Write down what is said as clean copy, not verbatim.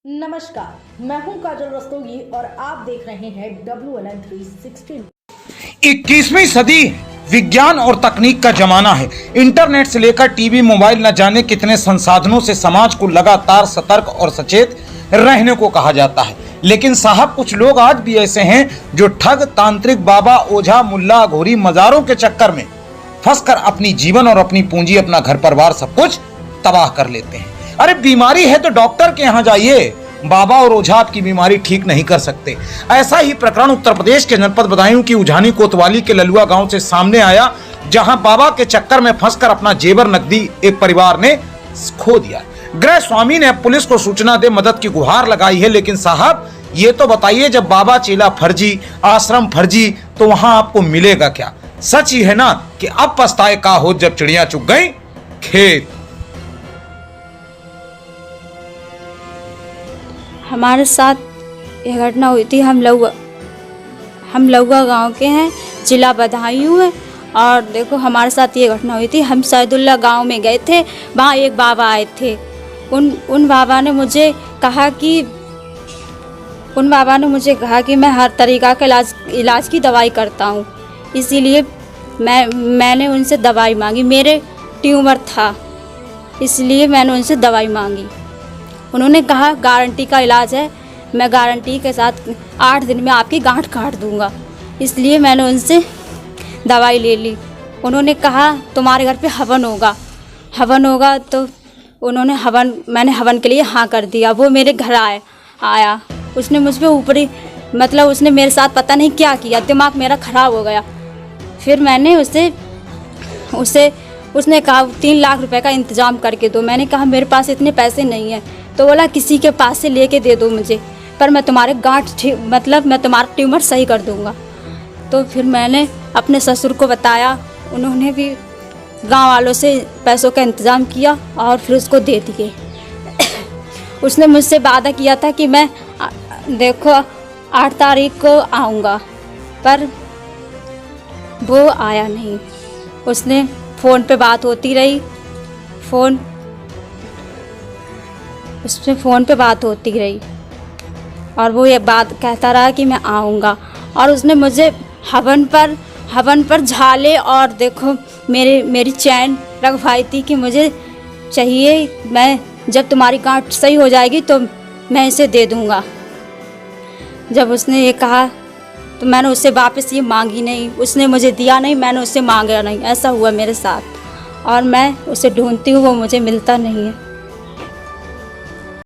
नमस्कार, मैं हूं काजल रस्तोगी और आप देख रहे हैं WNN 360। 21वीं सदी विज्ञान और तकनीक का जमाना है। इंटरनेट से लेकर टीवी, मोबाइल, न जाने कितने संसाधनों से समाज को लगातार सतर्क और सचेत रहने को कहा जाता है। लेकिन साहब, कुछ लोग आज भी ऐसे हैं जो ठग, तांत्रिक, बाबा, ओझा, मुल्ला, घोरी, मजारों के चक्कर में फंसकर अपनी जीवन और अपनी पूंजी, अपना घर परिवार सब कुछ तबाह कर लेते हैं। अरे बीमारी है तो डॉक्टर के यहाँ जाइए, बाबा और ओझा आपकी बीमारी ठीक नहीं कर सकते। ऐसा ही प्रकरण उत्तर प्रदेश के जनपद बदायूं की उझानी कोतवाली के ललुआ गांव से सामने आया, जहां बाबा के चक्कर में फंसकर अपना जेवर नकदी एक परिवार ने खो दिया। गृह स्वामी ने पुलिस को सूचना दे मदद की गुहार लगाई है। लेकिन साहब, ये तो बताइए, जब बाबा चेला फर्जी, आश्रम फर्जी, तो वहां आपको मिलेगा क्या? सच ही है ना कि अब पछताए का हो जब चिड़िया चुग गई खेत। हमारे साथ यह घटना हुई थी। हम लौगा गांव के हैं, जिला बदायूं है। और देखो, हमारे साथ ये घटना हुई थी। हम सैदुल्ला गांव में गए थे, वहाँ एक बाबा आए थे। उन बाबा ने मुझे कहा कि मैं हर तरीक़ा का इलाज की दवाई करता हूँ। इसीलिए मैंने उनसे दवाई मांगी। मेरे ट्यूमर था, इसलिए मैंने उनसे दवाई मांगी। उन्होंने कहा गारंटी का इलाज है, मैं गारंटी के साथ 8 दिन में आपकी गांठ काट दूंगा। इसलिए मैंने उनसे दवाई ले ली। उन्होंने कहा तुम्हारे घर पे हवन होगा। तो मैंने हवन के लिए हाँ कर दिया। वो मेरे घर आया। उसने मुझ पर ऊपरी उसने मेरे साथ पता नहीं क्या किया, दिमाग मेरा ख़राब हो गया। फिर मैंने उसने कहा 3 लाख रुपए का इंतज़ाम करके दो। मैंने कहा मेरे पास इतने पैसे नहीं हैं। तो बोला किसी के पास से लेके दे दो मुझे, पर मैं तुम्हारे मैं तुम्हारा ट्यूमर सही कर दूंगा। तो फिर मैंने अपने ससुर को बताया, उन्होंने भी गांव वालों से पैसों का इंतज़ाम किया और फिर उसको दे दिए। उसने मुझसे वादा किया था कि मैं 8 तारीख को आऊँगा, पर वो आया नहीं। उसने फ़ोन पे बात होती रही, और वो ये बात कहता रहा कि मैं आऊँगा। और उसने मुझे हवन पर झाले और देखो मेरी चैन रखवाई थी कि मुझे चाहिए, मैं जब तुम्हारी गांठ सही हो जाएगी तो मैं इसे दे दूँगा। जब उसने ये कहा तो मैंने उससे वापस ये मांगी नहीं। उसने मुझे दिया नहीं, मैंने उससे मांगा नहीं। ऐसा हुआ मेरे साथ और मैं उसे ढूंढती हूँ, वो मुझे मिलता नहीं है।